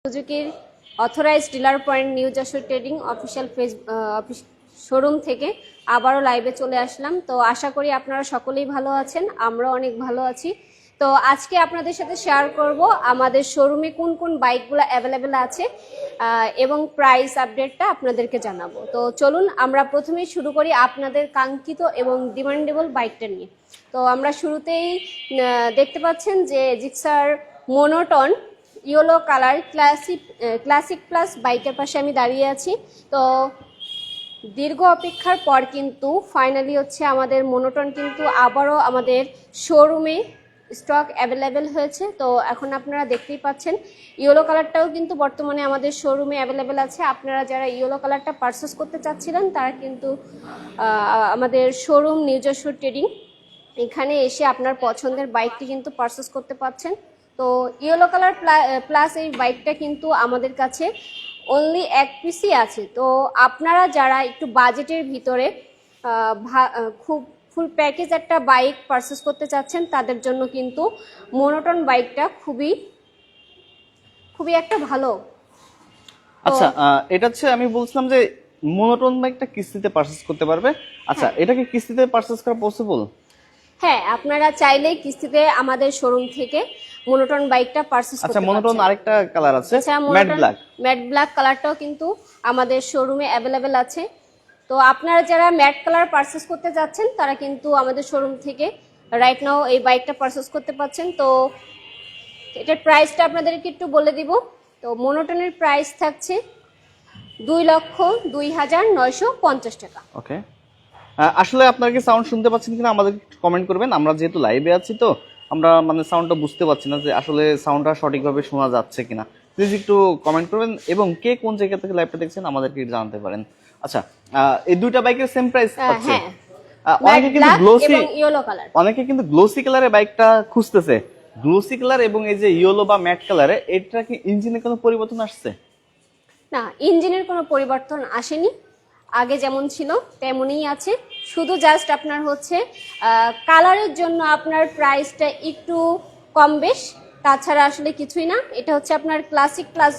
সুজুকির authorized dealer point new Jessore trading official showroom থেকে আবারও লাইভে চলে আসলাম। তো আশা করি আপনারা সকলেই ভালো আছেন, আমরাও অনেক ভালো আছি। তো আজকে আপনাদের সাথে শেয়ার করব আমাদের শোরুমে কোন কোন বাইকগুলো অ্যাভেলেবেল আছে এবং প্রাইস আপডেটটা আপনাদেরকে জানাবো। তো চলুন আমরা প্রথমেই শুরু করি আপনাদের কাঙ্ক্ষিত এবং ডিমান্ডেবল বাইকটা নিয়ে। তো আমরা শুরুতেই দেখতে পাচ্ছেন যে Gixxer monotone yellow colour classic plus বাইকের পাশে আমি দাঁড়িয়ে আছি। তো দীর্ঘ অপেক্ষার পর কিন্তু ফাইনালি হচ্ছে আমাদের মোনোটন কিন্তু আবারও আমাদের শোরুমে স্টক অ্যাভেলেবেল হয়েছে। তো এখন আপনারা দেখতেই পাচ্ছেন ইয়েলো কালারটাও কিন্তু বর্তমানে আমাদের শোরুমে অ্যাভেলেবেল আছে। আপনারা যারা ইয়েলো কালারটা পারচেস করতে চাচ্ছিলেন তারা কিন্তু আমাদের শোরুম নিউ যশোর ট্রেডিং এখানে এসে আপনার পছন্দের বাইকটি কিন্তু পারচেস করতে পারছেন। তো ইয়েলো কালার প্লাস এই বাইকটা কিন্তু আমাদের কাছে অনলি এক পিসই আছে। তো আপনারা যারা একটু বাজেটের ভিতরে খুব ফুল প্যাকেজ একটা বাইক পারচেস করতে চাচ্ছেন তাদের জন্য কিন্তু মোনোটন বাইকটা খুবই একটা ভালো। আচ্ছা, এটা হচ্ছে আমি বলছিলাম যে মোনোটন বাইকটা কিস্তিতে পারচেস করতে পারবে। আচ্ছা, এটা কি কিস্তিতে পারচেস করা পসিবল? হ্যাঁ, আপনারা চাইলেই কিস্তিতে আমাদের শোরুম থেকে মোনোটন বাইকটা পারচেস করতে পারছেন। আচ্ছা, মোনোটন আরেকটা কালার আছে, ম্যাট ব্ল্যাক কালারটাও কিন্তু আমাদের শোরুমে অ্যাভেলেবেল আছে। তো আপনারা যারা ম্যাট কালার পারচেস করতে যাচ্ছেন তারা কিন্তু আমাদের শোরুম থেকে রাইট নাও এই বাইকটা পারচেস করতে পারছেন। তো এটার প্রাইসটা আপনাদেরকে একটু বলে দিব। তো মোনোটনের প্রাইস থাকছে 2,02,950 টাকা। ওকে, আসলে আপনারা কি সাউন্ড শুনতে পাচ্ছেন কিনা আমাদের কমেন্ট করবেন। আমরা যেহেতু লাইভে আছি তো আমরা মানে সাউন্ডটা বুঝতে পারছি না যে আসলে সাউন্ডটা সঠিকভাবে শোনা যাচ্ছে কিনা। প্লিজ একটু কমেন্ট করবেন এবং কে কোন জায়গা থেকে লাইভটা দেখছেন আমাদেরকে জানাতে পারেন। আচ্ছা, এই দুইটা বাইকের সেম প্রাইস আছে। অনেকে কিন্তু গ্লোসি কালারের বাইকটা খুঁজতেছে। গ্লোসি কালার এবং এই যে ইয়েলো বা ম্যাট কালারে, এটা কি ইঞ্জিনে কোনো পরিবর্তন আসছে? না, ইঞ্জিনের কোনো পরিবর্তন আসেনি, আগে যেমন ছিল তেমনই আছে। শুধু জাস্ট আপনার হচ্ছে কালারের জন্য আপনার প্রাইসটা একটু কম বেশ, তাছাড়া আসলে কিছুই না। এটা হচ্ছে আপনার ক্লাসিক প্লাস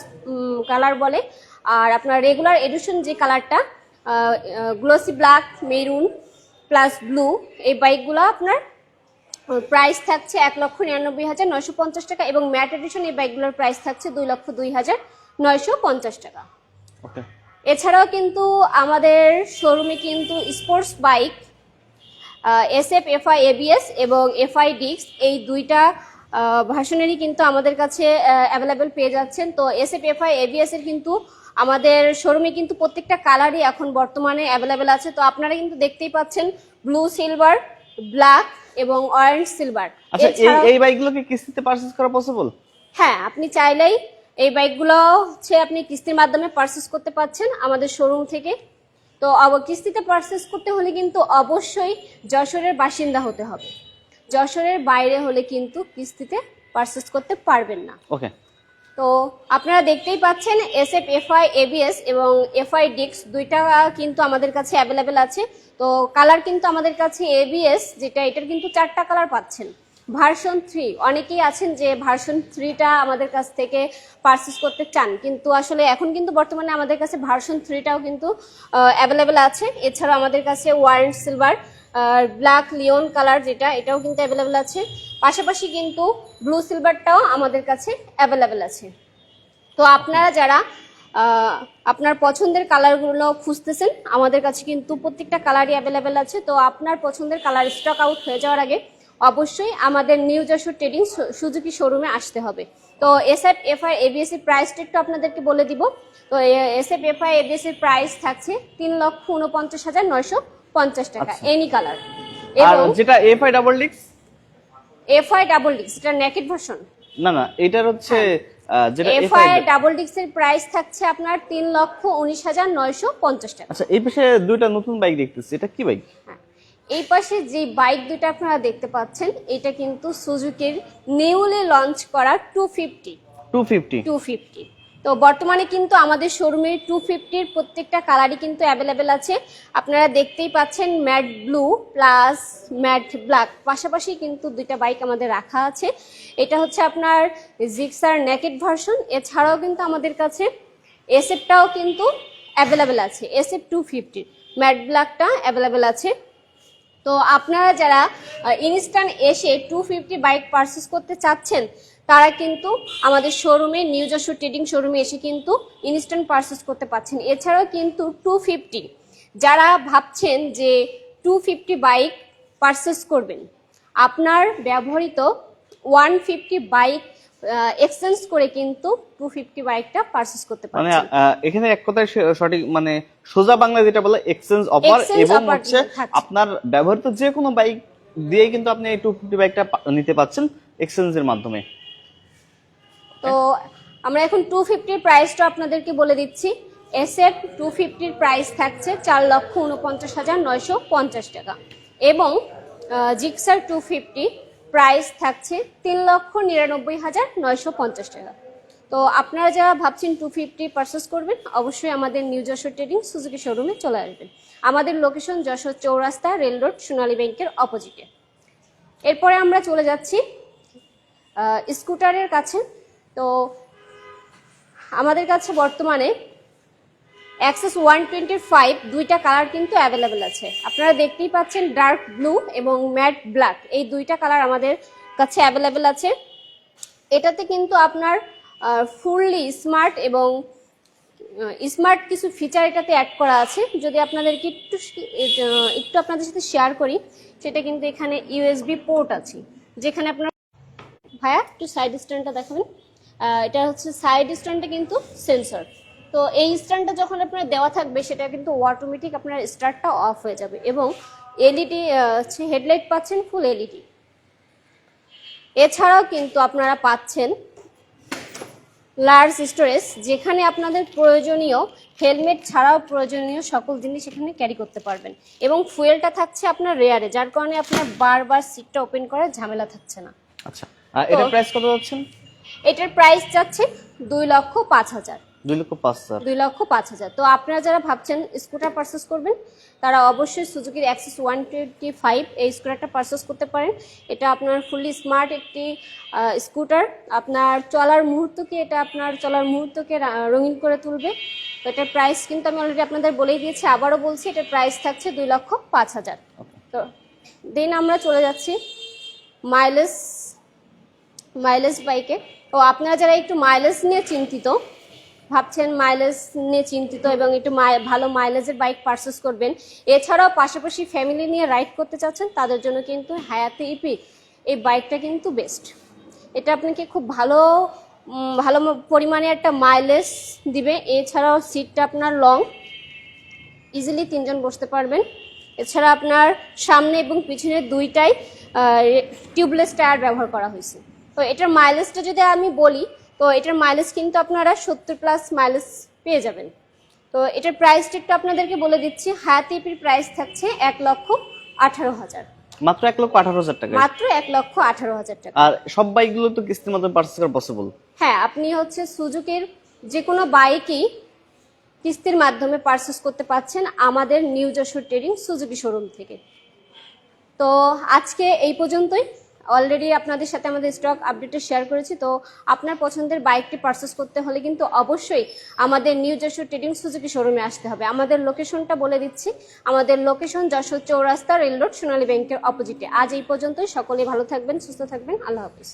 কালার বলে। আর আপনার রেগুলার এডিশন যে কালারটা glossy black, maroon plus blue, এই বাইকগুলো আপনার প্রাইস থাকছে 1,99,950 টাকা এবং ম্যাট এডিশন এই বাইকগুলোর প্রাইস থাকছে 2,02,950 টাকা। এছাড়াও কিন্তু আমাদের শোরুমে কিন্তু sports bike SF FI ABS এবং FI ডিস্ক এই দুইটা ভার্সনেরই কিন্তু আমাদের কাছে অ্যাভেলেবেল পেয়ে যাচ্ছেন। তো SF FI ABS এর কিন্তু আমাদের শোরুমে কিন্তু প্রত্যেকটা কালারই এখন বর্তমানে অ্যাভেলেবেল আছে। তো আপনারা কিন্তু দেখতেই পাচ্ছেন ব্লু সিলভার, ব্ল্যাক এবং অরেঞ্জ সিলভার। আচ্ছা, এই বাইকগুলো কি কিস্তিতে পারচেজ করা পসিবল? হ্যাঁ, আপনি চাইলেই এই বাইকগুলো হচ্ছে আপনি কিস্তির মাধ্যমে পারচেস করতে পারছেন আমাদের শোরুম থেকে। তো কিস্তিতে পারচেস করতে হলে কিন্তু অবশ্যই যশোরের বাসিন্দা হতে হবে। যশোরের বাইরে হলে কিন্তু কিস্তিতে পারচেস করতে পারবেন না। ওকে, তো আপনারা দেখতেই পাচ্ছেন SF FI ABS এবং FI ডিস্ক দুইটা কিন্তু আমাদের কাছে অ্যাভেলেবেল আছে। তো কালার কিন্তু আমাদের কাছে ABS যেটা, এটার কিন্তু 4টা কালার পাচ্ছেন। ভার্সন 3 অনেকেই আছেন যে ভার্সন 3টা আমাদের কাছ থেকে পারচেস করতে চান, কিন্তু আসলে এখন কিন্তু বর্তমানে আমাদের কাছে ভার্সন 3টাও কিন্তু অ্যাভেলেবেল আছে। এছাড়াও আমাদের কাছে ওয়ারেন্ট সিলভার, ব্ল্যাক লিওন কালার যেটা, এটাও কিন্তু অ্যাভেলেবেল আছে। পাশাপাশি কিন্তু ব্লু সিলভারটাও আমাদের কাছে অ্যাভেলেবেল আছে। তো আপনারা যারা আপনার পছন্দের কালারগুলো খুঁজতেছেন আমাদের কাছে কিন্তু প্রত্যেকটা কালারই অ্যাভেলেবেল আছে। তো আপনার পছন্দের কালার স্টক আউট হয়ে যাওয়ার আগে অবশ্যই আমাদের নিউ যশোর ট্রেডিং সুজুকি শোরুমে আসতে হবে। তো SF FI ABS এর প্রাইসটা একটু আপনাদেরকে বলে দিব। তো SF FI ABS এর প্রাইস থাকছে 3,49,950 টাকা এনি কালার। এবং যেটা FI ডাবল ডিস্ক এটা নেকেড ভার্সন। না, এটার হচ্ছে যেটা FI ডাবল ডিস্কের প্রাইস থাকছে আপনার 3,19,950 টাকা। আচ্ছা, এই পাশে দুইটা নতুন বাইক দেখতেছি, এটা কি বাইক? এই পাশে যে বাইক দুটো আপনারা দেখতে পাচ্ছেন এটা কিন্তু সুজুকির নিউলি লঞ্চ করা 250। তো বর্তমানে কিন্তু আমাদের শোরুমে 250-র প্রত্যেকটা কালারই কিন্তু অ্যাভেলেবেল আছে। আপনারা দেখতেই পাচ্ছেন matte blue plus matte black, পাশাপাশি কিন্তু দুইটা বাইক আমাদের রাখা আছে। এটা হচ্ছে আপনার জিক্সার নেকেড ভার্সন। এছাড়াও কিন্তু আমাদের কাছে এসএফটাও কিন্তু অ্যাভেলেবেল আছে, এসএফ 250 ম্যাট ব্ল্যাকটা অ্যাভেলেবেল আছে। তো আপনারা যারা ইনস্ট্যান্ট এসে 250 বাইক পারচেস করতে চাচ্ছেন তারা কিন্তু আমাদের শোরুমে নিউ যশোর ট্রেডিং শোরুমে এসে কিন্তু ইনস্ট্যান্ট পারচেস করতে পারছেন। এছাড়াও কিন্তু 250 যারা ভাবছেন যে 250 বাইক পারচেস করবেন, আপনার ব্যবহৃত 150 বাইক এক্সচেঞ্জ করে কিন্তু 250 বাইকটা পারচেস করতে মানে পারছেন। এখানে এক কথায় সঠিক মানে সোজা বাংলা যেটা বলে এক্সচেঞ্জ অফার, Exchange এবং offer হচ্ছে থাকছে। আপনার ব্যবহৃত যে কোনো বাইক দিয়ে কিন্তু আপনি এই 250 বাইকটা নিতে পাচ্ছেন এক্সচেঞ্জের মাধ্যমে। তো আমরা এখন 250 প্রাইসটা আপনাদেরকে বলে দিচ্ছি। এসএফ 250 প্রাইস থাকছে 4,49,950 টাকা এবং জিক্সার 250 প্রাইস থাকছে 3,99,950 টাকা। তো আপনারা যারা ভাবছেন 250 পারচেস করবেন, অবশ্যই আমাদের নিউ যশোর ট্রেডিং সুজুকি শোরুমে চলে আসবেন। আমাদের লোকেশন যশোর চৌরাস্তা, রেল রোড, সোনালী ব্যাংকের অপোজিটে। এরপরে আমরা চলে যাচ্ছি স্কুটারের কাছে। তো আমাদের কাছে বর্তমানে অ্যাক্সেস 125 দুইটা কালার কিন্তু অ্যাভেলেবেল আছে। আপনারা দেখতেই পাচ্ছেন ডার্ক ব্লু এবং ম্যাট ব্ল্যাক, এই দুইটা কালার আমাদের কাছে অ্যাভেলেবেল আছে। এটাতে কিন্তু আপনার ফুললি স্মার্ট এবং স্মার্ট কিছু ফিচার এটাতে অ্যাড করা আছে। যদি আপনাদেরকে একটু আপনাদের সাথে শেয়ার করি, সেটা কিন্তু এখানে ইউএসবি পোর্ট আছে, যেখানে আপনার ভাইয়া একটু সাইড স্ট্যান্ডটা দেখাবেন। এটা হচ্ছে সাইড স্ট্যান্ডটা কিন্তু সেন্সর। তো এই স্ট্যান্ডটা যখন আপনার দেওয়া থাকবে সেটা কিন্তু অটোমেটিক আপনার স্টার্টটা অফ হয়ে যাবে এবং এলইডি হচ্ছে হেডলাইট পাচ্ছেন ফুল এলইডি। এছাড়াও কিন্তু আপনারা পাচ্ছেন লার্জ স্টোরেজ, যেখানে আপনাদের প্রয়োজনীয় হেলমেট ছাড়াও প্রয়োজনীয় সকল জিনিস এখানে ক্যারি করতে পারবেন এবং ফুয়েলটা থাকছে আপনার রেয়ারে, যার কারণে আপনার বারবার সিটটা ওপেন করার ঝামেলা থাকছে না। আচ্ছা, এটা প্রাইস কত যাচ্ছেন? এটার প্রাইস যাচ্ছে 2,05,000। 2,05,000। 2,05,000। তো আপনারা যারা ভাবছেন স্কুটার পারচেস করবেন তারা অবশ্যই সুজুকির অ্যাক্সেস 125 এই স্কুটারটা পারচেস করতে পারেন। এটা আপনার ফুললি স্মার্ট একটি স্কুটার। আপনার চলার মুহূর্তকে রঙিন করে তুলবে। তো এটার প্রাইস কিন্তু আমি অলরেডি আপনাদের বলেই দিয়েছি, আবারও বলছি, এটার প্রাইস থাকছে 2,05,000। তো দেন আমরা চলে যাচ্ছি মাইলেজ বাইকে। তো আপনারা যারা একটু মাইলেজ নিয়ে চিন্তিত এবং একটু ভালো মাইলেজের বাইক পারচেস করবেন, এছাড়াও পাশাপাশি ফ্যামিলি নিয়ে রাইড করতে চাচ্ছেন, তাদের জন্য কিন্তু হায়াতে ইপি এই বাইকটা কিন্তু বেস্ট। এটা আপনাকে খুব ভালো পরিমাণে একটা মাইলেজ দিবে। এছাড়াও সিটটা আপনার লং, ইজিলি 3 জন বসতে পারবেন। এছাড়া আপনার সামনে এবং পিছনে দুইটাই টিউবলেস টায়ার ব্যবহার করা হয়েছে। তো এটার মাইলেজটা যদি আমি বলি, তো এটার মাইলেজ কিন্তু আপনারা 70+ মাইলেজ পেয়ে যাবেন। তো এটার প্রাইসটা একটু আপনাদেরকে বলে দিচ্ছি। হায়াতে ইপির প্রাইস থাকছে 1,18,000। মাত্র 1,18,000 টাকা? মাত্র 1,18,000 টাকা। আর সব বাইকগুলো তো কিস্তির মাধ্যমে পারচেজ করা পসিবল? হ্যাঁ, আপনি হচ্ছে সুজুকির যে কোনো বাইকই কিস্তির মাধ্যমে পারচেস করতে পারছেন আমাদের new Jessore trading Suzuki showroom থেকে। তো আজকে এই পর্যন্তই। অলরেডি আপনাদের সাথে আমাদের স্টক আপডেটে শেয়ার করেছি। তো আপনার পছন্দের বাইকটি পারচেস করতে হলে কিন্তু অবশ্যই আমাদের নিউ যশোর ট্রেডিং সুজুকি শোরুমে আসতে হবে। আমাদের লোকেশনটা বলে দিচ্ছি। আমাদের লোকেশন যশোর চৌরাস্তা, রেল রোড, সোনালী ব্যাংকের অপোজিটে। আজ এই পর্যন্তই। সকলেই ভালো থাকবেন, সুস্থ থাকবেন। আল্লাহ হাফিজ।